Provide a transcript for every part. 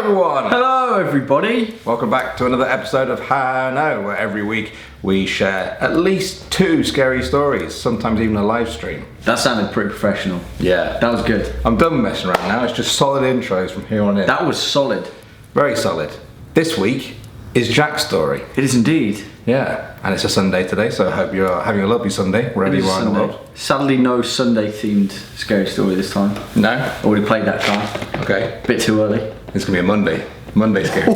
everyone! Hello everybody! Welcome back to another episode of ohno, where every week we share at least 2 scary stories, sometimes even a live stream. That sounded pretty professional. Yeah. That was good. I'm done messing around now, it's just solid intros from here on in. That was solid. Very solid. This week is Jack's story. It is indeed. Yeah, and it's a Sunday today, so I hope you're having a lovely Sunday, wherever you are in the world. Sadly, no Sunday themed scary story this time. No? Already played that card. Okay. Bit too early. It's gonna be a Monday. Monday scary.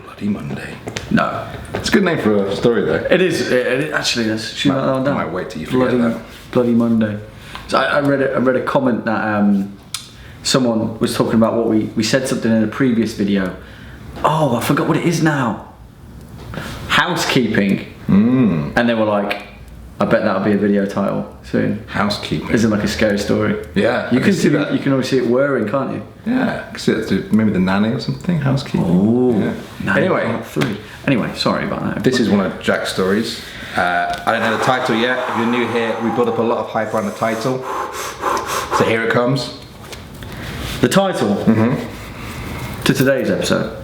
Bloody Monday. No. It's a good name for a story though. It is. Actually, let's shoot that one down. I might wait till you forget that. Bloody Monday. So I read a comment that someone was talking about what we said something in a previous video. Oh, I forgot what it is now. Housekeeping. And they were like, I bet that'll be a video title soon. Housekeeping. Isn't like a scary story. Yeah. You can see that. You can always see it whirring, can't you? Yeah. I can see it, maybe the nanny or something. Housekeeping. Oh. Yeah. Anyway. 3. Anyway, sorry about that. This is one of Jack's stories. I don't know the title yet. If you're new here, we built up a lot of hype around the title. So here it comes. The title to today's episode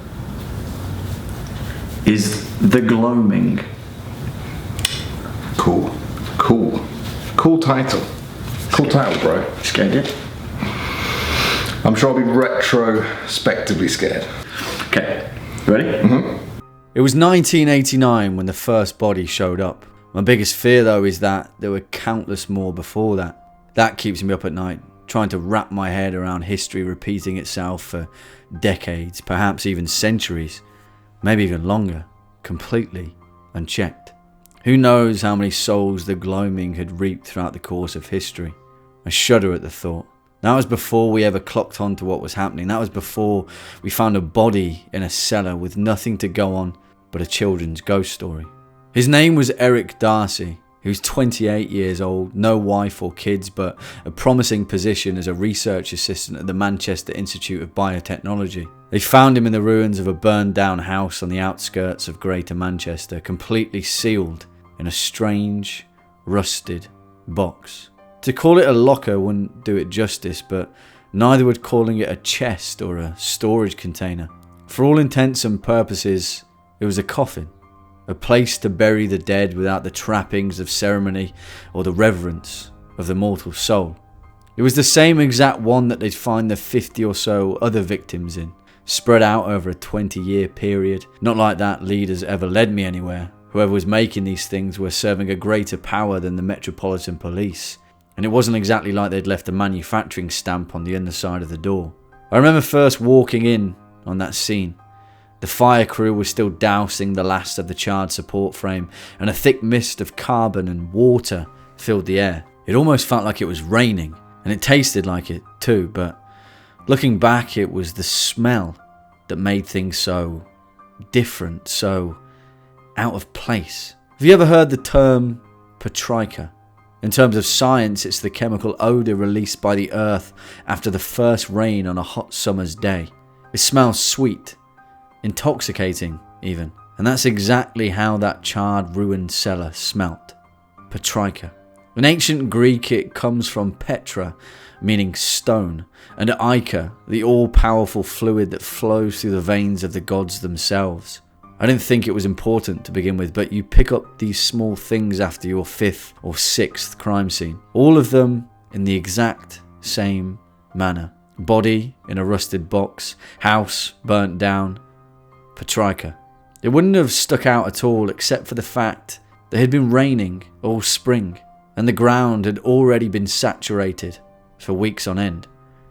is The Gloaming. Cool. Cool title. Cool title, bro. Scared yet? I'm sure I'll be retrospectively scared. Okay, ready? It was 1989 when the first body showed up. My biggest fear though is that there were countless more before that. That keeps me up at night, trying to wrap my head around history repeating itself for decades, perhaps even centuries, maybe even longer, completely unchecked. Who knows how many souls the Gloaming had reaped throughout the course of history. I shudder at the thought. That was before we ever clocked on to what was happening. That was before we found a body in a cellar with nothing to go on but a children's ghost story. His name was Eric Darcy. He was 28 years old, no wife or kids, but a promising position as a research assistant at the Manchester Institute of Biotechnology. They found him in the ruins of a burned down house on the outskirts of Greater Manchester, completely sealed in a strange, rusted box. To call it a locker wouldn't do it justice, but neither would calling it a chest or a storage container. For all intents and purposes, it was a coffin, a place to bury the dead without the trappings of ceremony or the reverence of the mortal soul. It was the same exact one that they'd find the 50 or so other victims in, spread out over a 20-year period. Not like that leaders ever led me anywhere. Whoever was making these things were serving a greater power than the Metropolitan Police. And it wasn't exactly like they'd left a manufacturing stamp on the underside of the door. I remember first walking in on that scene. The fire crew was still dousing the last of the charred support frame, and a thick mist of carbon and water filled the air. It almost felt like it was raining, and it tasted like it too, but looking back, it was the smell that made things so different, so out of place. Have you ever heard the term petrichor? In terms of science, it's the chemical odour released by the earth after the first rain on a hot summer's day. It smells sweet, intoxicating even, and that's exactly how that charred ruined cellar smelt. Petrichor. In ancient Greek it comes from petra, meaning stone, and ichor, the all-powerful fluid that flows through the veins of the gods themselves. I didn't think it was important to begin with, but you pick up these small things after your 5th or 6th crime scene. All of them in the exact same manner. Body in a rusted box, house burnt down, petrichor. It wouldn't have stuck out at all except for the fact that it had been raining all spring and the ground had already been saturated for weeks on end.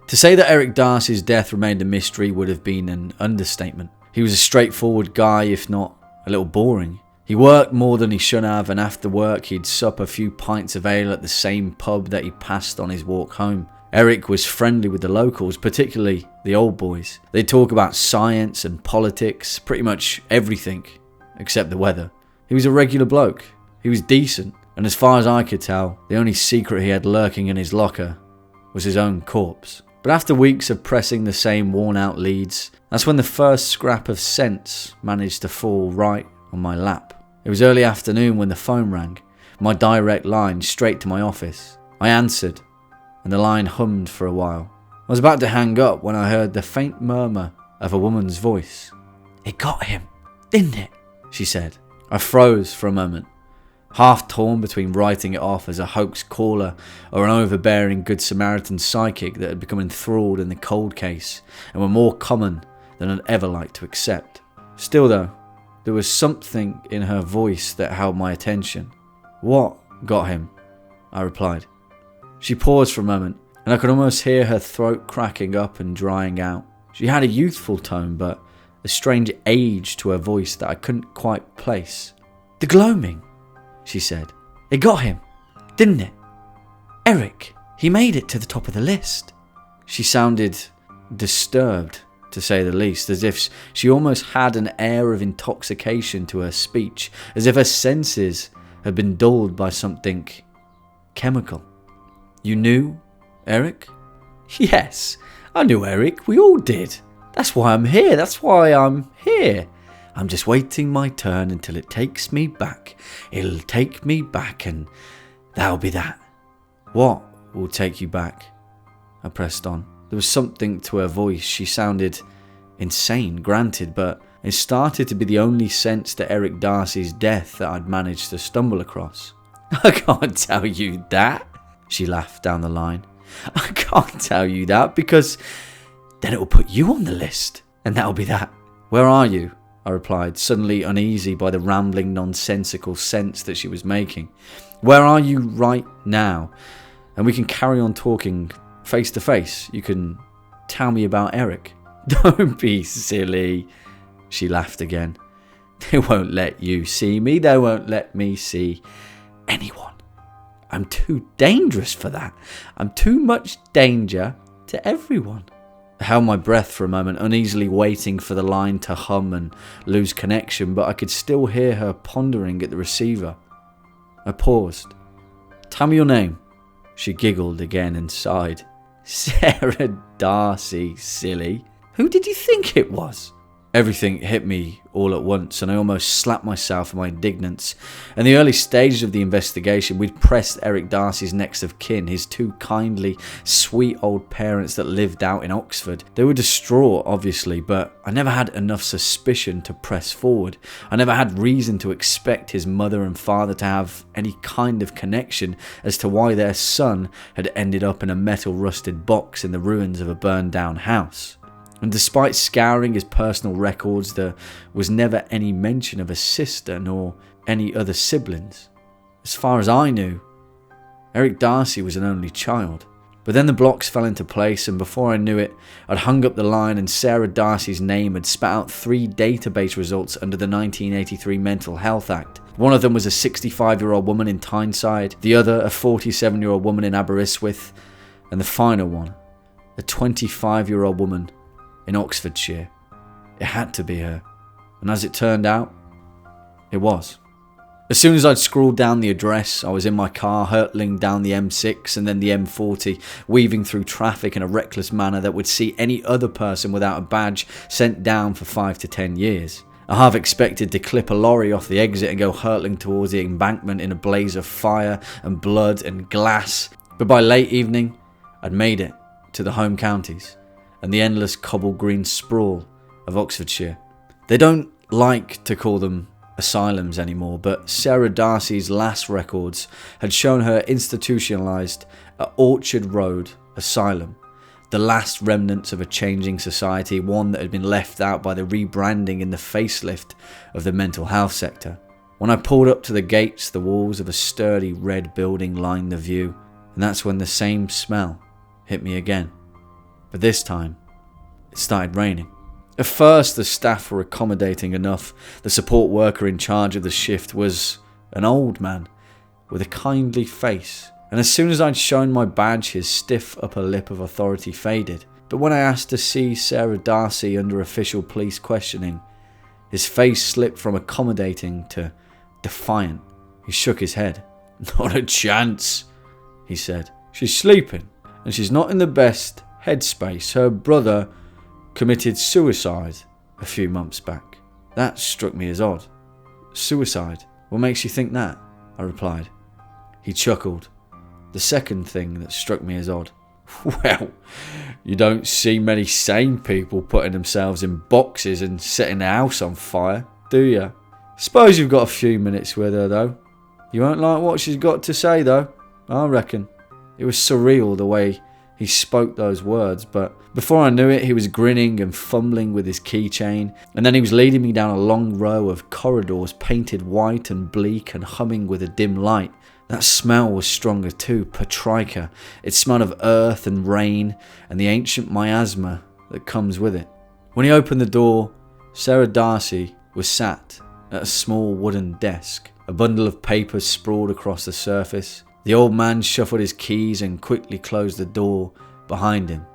To say that Eric Darcy's death remained a mystery would have been an understatement. He was a straightforward guy, if not a little boring. He worked more than he should have, and after work he'd sup a few pints of ale at the same pub that he passed on his walk home. Eric was friendly with the locals, particularly the old boys. They'd talk about science and politics, pretty much everything except the weather. He was a regular bloke. He was decent, and as far as I could tell, the only secret he had lurking in his locker was his own corpse. But after weeks of pressing the same worn-out leads, that's when the first scrap of sense managed to fall right on my lap. It was early afternoon when the phone rang, my direct line straight to my office. I answered, and the line hummed for a while. I was about to hang up when I heard the faint murmur of a woman's voice. "It got him, didn't it?" she said. I froze for a moment, half torn between writing it off as a hoax caller or an overbearing Good Samaritan psychic that had become enthralled in the cold case and were more common than I'd ever like to accept. Still though, there was something in her voice that held my attention. "What got him?" I replied. She paused for a moment, and I could almost hear her throat cracking up and drying out. She had a youthful tone, but a strange age to her voice that I couldn't quite place. "The gloaming," she said. "It got him, didn't it? Eric, he made it to the top of the list." She sounded disturbed, to say the least, as if she almost had an air of intoxication to her speech, as if her senses had been dulled by something chemical. "You knew Eric?" "Yes, I knew Eric. We all did. That's why I'm here. I'm just waiting my turn until it takes me back. It'll take me back and that'll be that." "What will take you back?" I pressed on. There was something to her voice. She sounded insane, granted, but it started to be the only sense to Eric Darcy's death that I'd managed to stumble across. "I can't tell you that," she laughed down the line. "I can't tell you that because then it will put you on the list, and that'll be that." "Where are you?" I replied, suddenly uneasy by the rambling, nonsensical sense that she was making. "Where are you right now? And we can carry on talking face to face. You can tell me about Eric." "Don't be silly," she laughed again. "They won't let you see me. They won't let me see anyone. I'm too dangerous for that. I'm too much danger to everyone." I held my breath for a moment, uneasily waiting for the line to hum and lose connection, but I could still hear her pondering at the receiver. I paused. "Tell me your name." She giggled again and sighed. "Sarah Darcy, silly. Who did you think it was?" Everything hit me all at once, and I almost slapped myself for my indignance. In the early stages of the investigation, we'd pressed Eric Darcy's next of kin, his two kindly, sweet old parents that lived out in Oxford. They were distraught, obviously, but I never had enough suspicion to press forward. I never had reason to expect his mother and father to have any kind of connection as to why their son had ended up in a metal-rusted box in the ruins of a burned-down house. And despite scouring his personal records, there was never any mention of a sister nor any other siblings. As far as I knew, Eric Darcy was an only child. But then the blocks fell into place, and before I knew it, I'd hung up the line and Sarah Darcy's name had spat out 3 database results under the 1983 Mental Health Act. One of them was a 65-year-old woman in Tyneside, the other a 47-year-old woman in Aberystwyth, and the final one, a 25-year-old woman in Oxfordshire. It had to be her, and as it turned out, it was. As soon as I'd scrawled down the address, I was in my car hurtling down the M6 and then the M40, weaving through traffic in a reckless manner that would see any other person without a badge sent down for 5 to 10 years. I half expected to clip a lorry off the exit and go hurtling towards the embankment in a blaze of fire and blood and glass, but by late evening, I'd made it to the home counties and the endless cobble-green sprawl of Oxfordshire. They don't like to call them asylums anymore, but Sarah Darcy's last records had shown her institutionalised at Orchard Road Asylum, the last remnants of a changing society, one that had been left out by the rebranding and the facelift of the mental health sector. When I pulled up to the gates, the walls of a sturdy red building lined the view, and that's when the same smell hit me again. But this time, it started raining. At first, the staff were accommodating enough. The support worker in charge of the shift was an old man with a kindly face, and as soon as I'd shown my badge, his stiff upper lip of authority faded. But when I asked to see Sarah Darcy under official police questioning, his face slipped from accommodating to defiant. He shook his head. "Not a chance," he said. "She's sleeping, and she's not in the best headspace. Her brother committed suicide a few months back." That struck me as odd. "Suicide? What makes you think that?" I replied. He chuckled. "The second thing that struck me as odd. Well, you don't see many sane people putting themselves in boxes and setting the house on fire, do you? Suppose you've got a few minutes with her, though. You won't like what she's got to say, though, I reckon. It was surreal the way he spoke those words, but before I knew it, he was grinning and fumbling with his keychain, and then he was leading me down a long row of corridors painted white and bleak and humming with a dim light. That smell was stronger too, paprika. It smelled of earth and rain and the ancient miasma that comes with it. When he opened the door, Sarah Darcy was sat at a small wooden desk, a bundle of papers sprawled across the surface. The old man shuffled his keys and quickly closed the door behind him.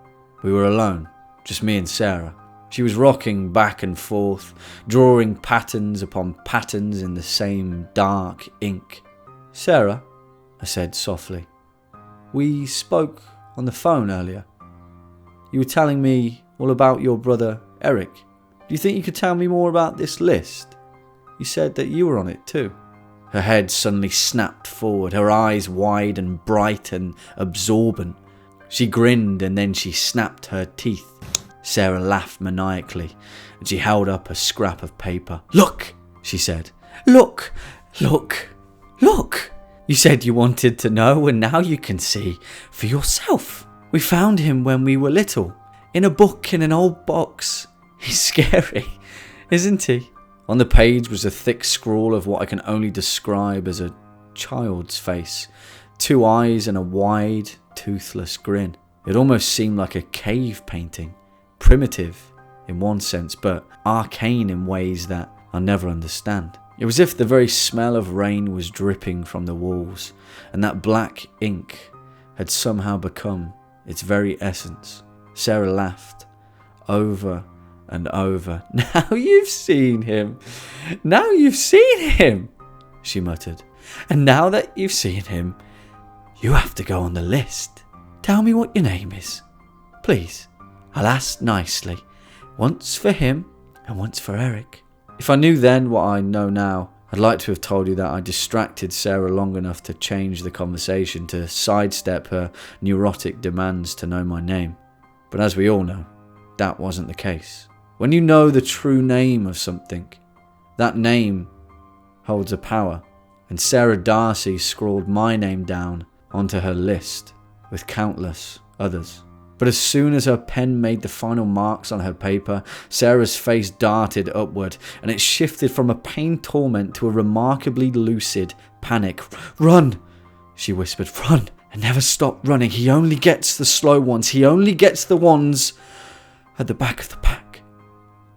We were alone, just me and Sarah. She was rocking back and forth, drawing patterns upon patterns in the same dark ink. "Sarah," I said softly, "we spoke on the phone earlier. You were telling me all about your brother Eric. Do you think you could tell me more about this list? You said that you were on it too." Her head suddenly snapped forward, her eyes wide and bright and absorbent. She grinned and then she snapped her teeth. Sarah laughed maniacally and she held up a scrap of paper. "Look," she said. "Look, look, look. You said you wanted to know and now you can see for yourself. We found him when we were little, in a book in an old box. He's scary, isn't he?" On the page was a thick scrawl of what I can only describe as a child's face. 2 eyes and a wide, toothless grin. It almost seemed like a cave painting. Primitive in one sense, but arcane in ways that I'll never understand. It was as if the very smell of rain was dripping from the walls, and that black ink had somehow become its very essence. Sarah laughed over and over. "Now you've seen him. Now you've seen him," she muttered. "And now that you've seen him, you have to go on the list. Tell me what your name is. Please, I'll ask nicely. Once for him and once for Eric." If I knew then what I know now, I'd like to have told you that I distracted Sarah long enough to change the conversation, to sidestep her neurotic demands to know my name. But as we all know, that wasn't the case. When you know the true name of something, that name holds a power. And Sarah Darcy scrawled my name down onto her list with countless others. But as soon as her pen made the final marks on her paper, Sarah's face darted upward, and it shifted from a pain torment to a remarkably lucid panic. "Run," she whispered, "run, and never stop running. He only gets the slow ones. He only gets the ones at the back of the pack."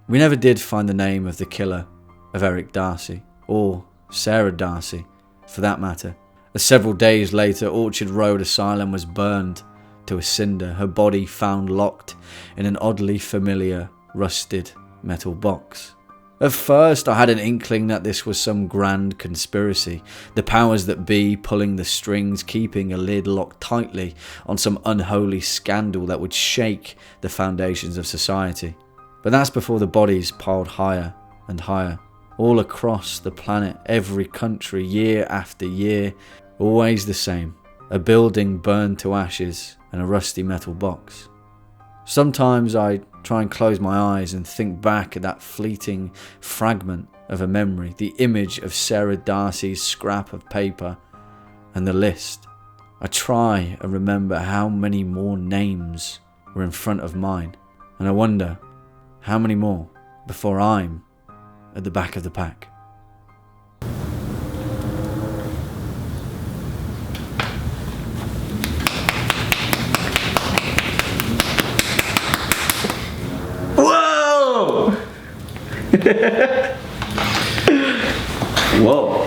We never did find the name of the killer of Eric Darcy, or Sarah Darcy, for that matter. As several days later, Orchard Road Asylum was burned to a cinder, her body found locked in an oddly familiar, rusted metal box. At first, I had an inkling that this was some grand conspiracy, the powers that be pulling the strings, keeping a lid locked tightly on some unholy scandal that would shake the foundations of society. But that's before the bodies piled higher and higher, all across the planet, every country, year after year, always the same. A building burned to ashes and a rusty metal box. Sometimes I try and close my eyes and think back at that fleeting fragment of a memory, the image of Sarah Darcy's scrap of paper and the list. I try and remember how many more names were in front of mine, and I wonder how many more before I'm at the back of the pack. Whoa! Whoa!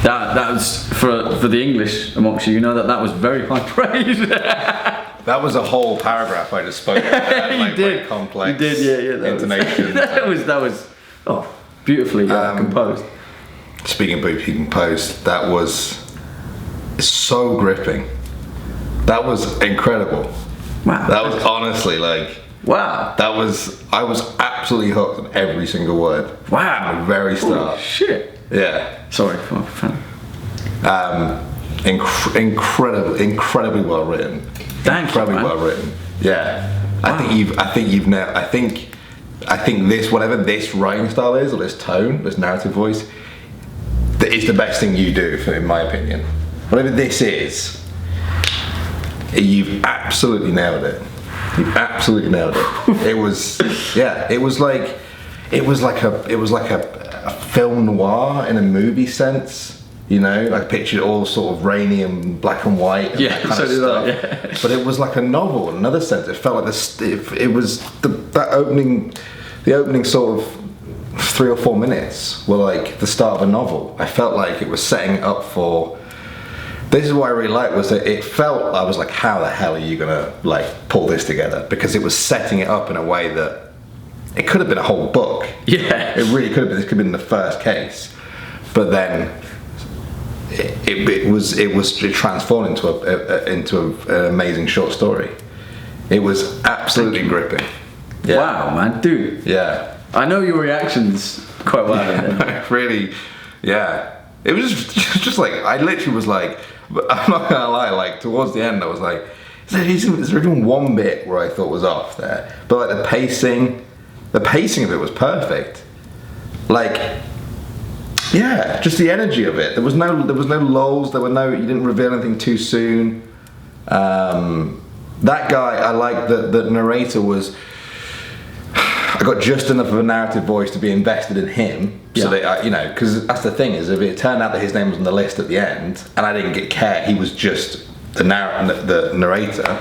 That was for the English amongst you. You know that was very high praise. That was a whole paragraph I just spoke about. You did. Very complex. You did, yeah. Intonation. That was beautifully composed. Speaking of beautifully composed, that was so gripping. That was incredible. Wow. That was honestly wow. I was absolutely hooked on every single word. Wow. From the very start. Oh, shit. Yeah. Sorry for my friend. Incredibly well written. Thank you, incredibly man. well written. Yeah, I think this, whatever this writing style is, or this tone, this narrative voice, that is the best thing you do, in my opinion. Whatever this is, you've absolutely nailed it. You've absolutely nailed it. It was, yeah, it was like a film noir in a movie sense. You know, I pictured it all sort of rainy and black and white and that kind of stuff. Yeah. But it was like a novel in another sense. It felt like this. It was the opening sort of 3 or 4 minutes were like the start of a novel. I felt like it was setting it up for. This is what I really liked, was that it felt, I was like, how the hell are you gonna like pull this together? Because it was setting it up in a way that it could have been a whole book. Yeah, it really could have been. This could have been the first case, but then it transformed into an amazing short story. It was absolutely gripping. Yeah. Wow, man, dude. Yeah. I know your reactions quite well. Yeah, really, yeah. It was just like, I literally was like, I'm not gonna lie, like towards the end I was like, there's even one bit where I thought was off there, but like the pacing of it was perfect. Like, yeah, just the energy of it. There was no lulls. You didn't reveal anything too soon. That guy, I like the narrator was. I got just enough of a narrative voice to be invested in him, so that because that's the thing, is if it turned out that his name was on the list at the end and I didn't care, he was just the narrator.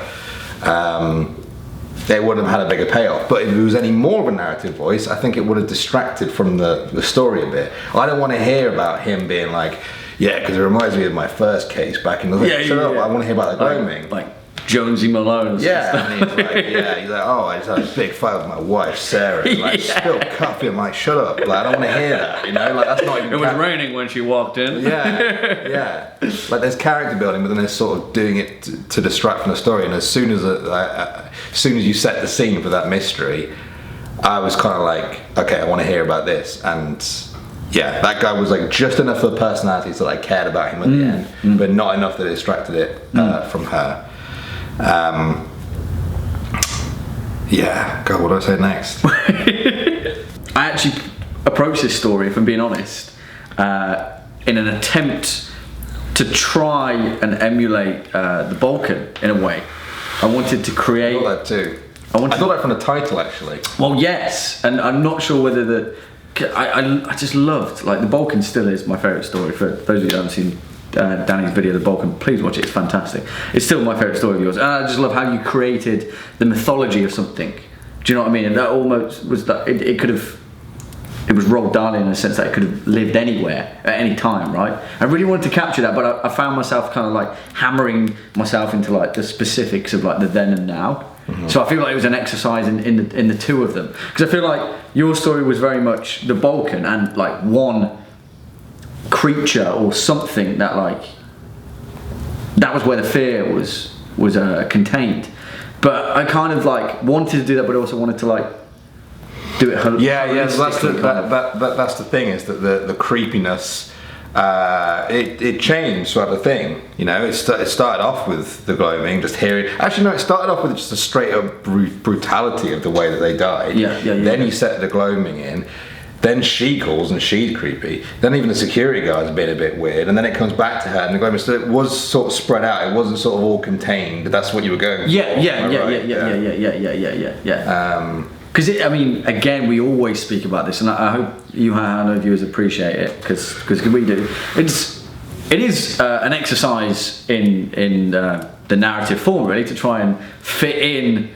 They would have had a bigger payoff. But if it was any more of a narrative voice, I think it would have distracted from the story a bit. I don't want to hear about him being like, yeah, because it reminds me of my first case back in the shut up, I want to hear about the Gloaming. Like Jonesy Malone. Yeah, and he's like, oh, I just had a big fight with my wife Sarah. Like, spilled coffee. I'm like, shut up. Like, I don't want to hear that. You know, like that's not even. It was raining when she walked in. Yeah. Like there's character building, but then there's sort of doing it to distract from the story. And as soon as you set the scene for that mystery, I was kind of like, okay, I want to hear about this. And yeah, that guy was like just enough of a personality so that I cared about him at the end, but not enough that it distracted it from her. Yeah, God, what do I say next? I actually approached this story, if I'm being honest, in an attempt to try and emulate the Balkan in a way. I wanted to create. I thought that too. I thought that from the title, actually. Well, yes, and I'm not sure whether I just loved, like, the Balkan still is my favourite story. For those of you who haven't seen Danny's video, The Balkan, please watch it, it's fantastic. It's still my favourite story of yours. And I just love how you created the mythology of something. Do you know what I mean? And that almost was that it could have. It was Roald Dahl in a sense that it could have lived anywhere at any time, right? I really wanted to capture that, but I found myself kind of like hammering myself into like the specifics of like the then and now. Mm-hmm. So I feel like it was an exercise in the two of them, because I feel like your story was very much the Balkan and like one creature or something that like that was where the fear was contained. But I kind of like wanted to do that, but also wanted to like do it. So that's the thing, is that the creepiness it changed throughout the thing. You know, it started off with the Gloaming, just hearing. Actually, no, it started off with just a straight up brutality of the way that they died. Then you set the Gloaming in. Then she calls and she's creepy. Then even the security guard's been a bit weird, and then it comes back to her and the Gloaming. So it was sort of spread out. It wasn't sort of all contained. That's what you were going for. Yeah. Because I mean, again, we always speak about this, and I hope our viewers appreciate it, because we do. It is an exercise in the narrative form, really, to try and fit in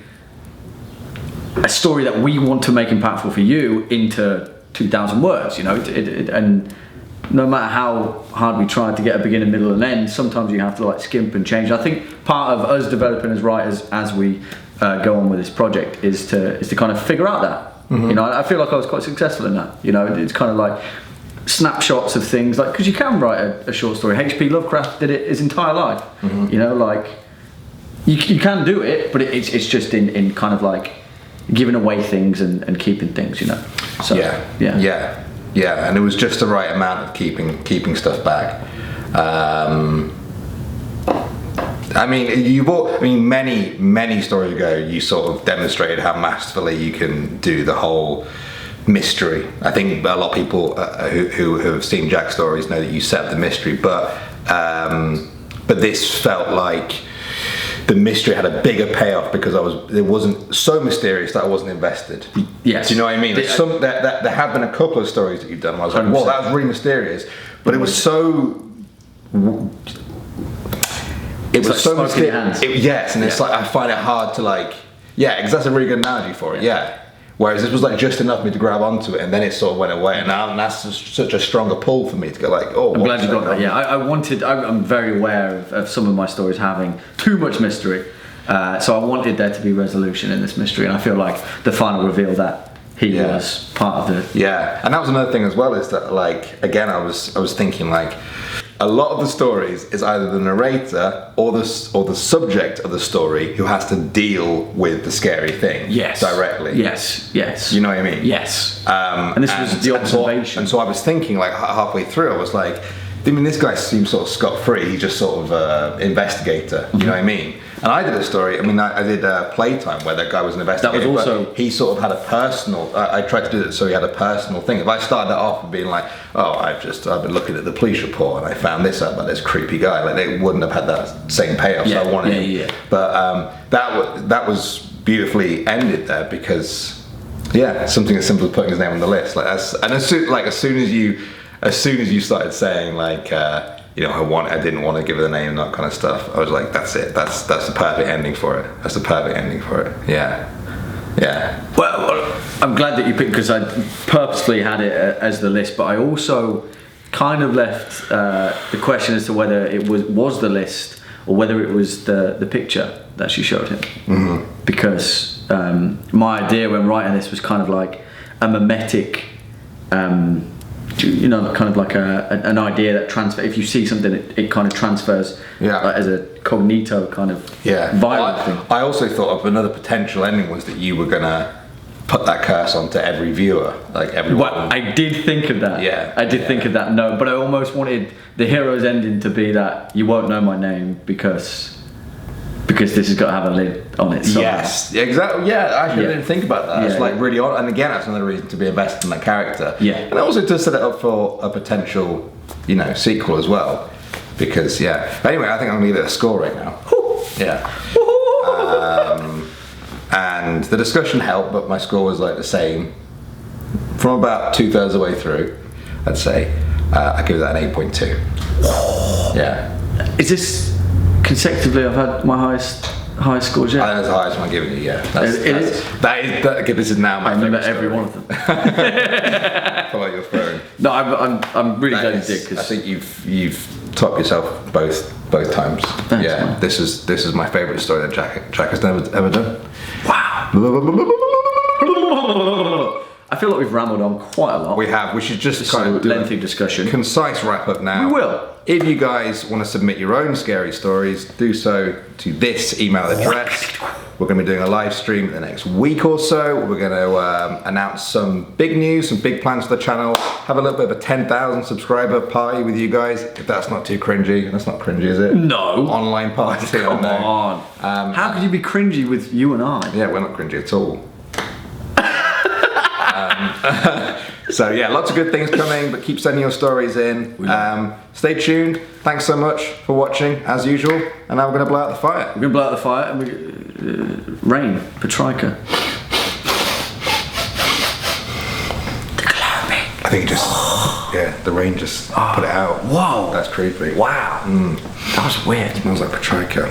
a story that we want to make impactful for you into 2,000 words. You know, and no matter how hard we try to get a beginning, middle, and end, sometimes you have to like skimp and change. I think part of us developing as writers as we go on with this project is to kind of figure out that. Mm-hmm. You know, I feel like I was quite successful in that. You know, it's kind of like snapshots of things, like, because you can write a short story. H.P. Lovecraft did it his entire life. Mm-hmm. You know, like you can do it, but it's just in kind of like giving away things and keeping things. You know. So yeah, and it was just the right amount of keeping stuff back. I mean, many stories ago, you sort of demonstrated how masterfully you can do the whole mystery. I think a lot of people who have seen Jack's stories know that you set up the mystery, but this felt like the mystery had a bigger payoff because it wasn't so mysterious that I wasn't invested. Yes. Do you know what I mean? Like there have been a couple of stories that you've done where I was like, well, that was really mysterious, but it was so. It was so mysterious. Yes, and it's like I find it hard to like. Yeah, because that's a really good analogy for it. Yeah. Whereas this was like just enough for me to grab onto it, and then it sort of went away, and now that's such a stronger pull for me to go like, oh. I'm glad you got that. Yeah, I'm very aware of some of my stories having too much mystery, so I wanted there to be resolution in this mystery, and I feel like the final reveal that he was part of the. Yeah, and that was another thing as well, is that like again I was thinking like. A lot of the stories is either the narrator or the subject of the story who has to deal with the scary thing directly. Yes. You know what I mean? Yes. And this was the observation. And so I was thinking, like halfway through, I was like, I mean, this guy seems sort of scot-free. He's just sort of investigator. You know what I mean? And I did a story. I mean, I did Playtime where that guy was an investigator. That was also. He sort of had a personal. I tried to do it so he had a personal thing. If I started that off with being like, oh, I've been looking at the police report and I found this out about this creepy guy, like they wouldn't have had that same payoff. So I wanted him. Yeah. But that was beautifully ended there because, something as simple as putting his name on the list. Like as soon as you started saying like. I didn't want to give it a name and that kind of stuff. I was like, that's it. That's the perfect ending for it. That's the perfect ending for it. Yeah. Well, I'm glad that you picked because I purposely had it as the list, but I also kind of left the question as to whether it was the list or whether it was the picture that she showed him. Mm-hmm. Because my idea when writing this was kind of like a mimetic. Kind of like an idea that transfer. If you see something, it kind of transfers as a cognito kind of violent thing. I also thought of another potential ending was that you were gonna put that curse onto every viewer, like everyone. Well, I did think of that. I did think of that. No, but I almost wanted the hero's ending to be that you won't know my name because this has got to have a lid on it. Somehow. Yes, exactly. Yeah, actually, I didn't think about that. It's like really odd. And again, that's another reason to be invested in that character. Yeah. And also to set it up for a potential, sequel as well. Because anyway, I think I'm gonna give it a score right now. Yeah. And the discussion helped, but my score was like the same. From about 2/3 of the way through, I'd say I give that an 8.2. Yeah. Is this? Consecutively, I've had my highest scores yet. I think that's the highest one I've given you. This is now my. I remember every one of them. Pull out your phone. No, I'm really glad you did. Cause I think you've topped yourself both times. Thanks, yeah, man. This is my favourite story that Jack has ever done. Wow. I feel like we've rambled on quite a lot. We have. We should just kind of do lengthy discussion. Concise wrap up now. We will. If you guys want to submit your own scary stories, do so to this email address. We're going to be doing a live stream in the next week or so. We're going to announce some big news, some big plans for the channel. Have a little bit of a 10,000 subscriber party with you guys. If that's not too cringy. That's not cringy, is it? No. Online party. Come on. How could you be cringy with you and I? Yeah, we're not cringy at all. So lots of good things coming, but keep sending your stories in. Stay tuned. Thanks so much for watching, as usual. And now we're going to blow out the fire. We're going to blow out the fire and rain, Petrika. The Gloaming. I think the rain just put it out. Whoa. That's creepy. Wow. That was weird. It smells like Petrika.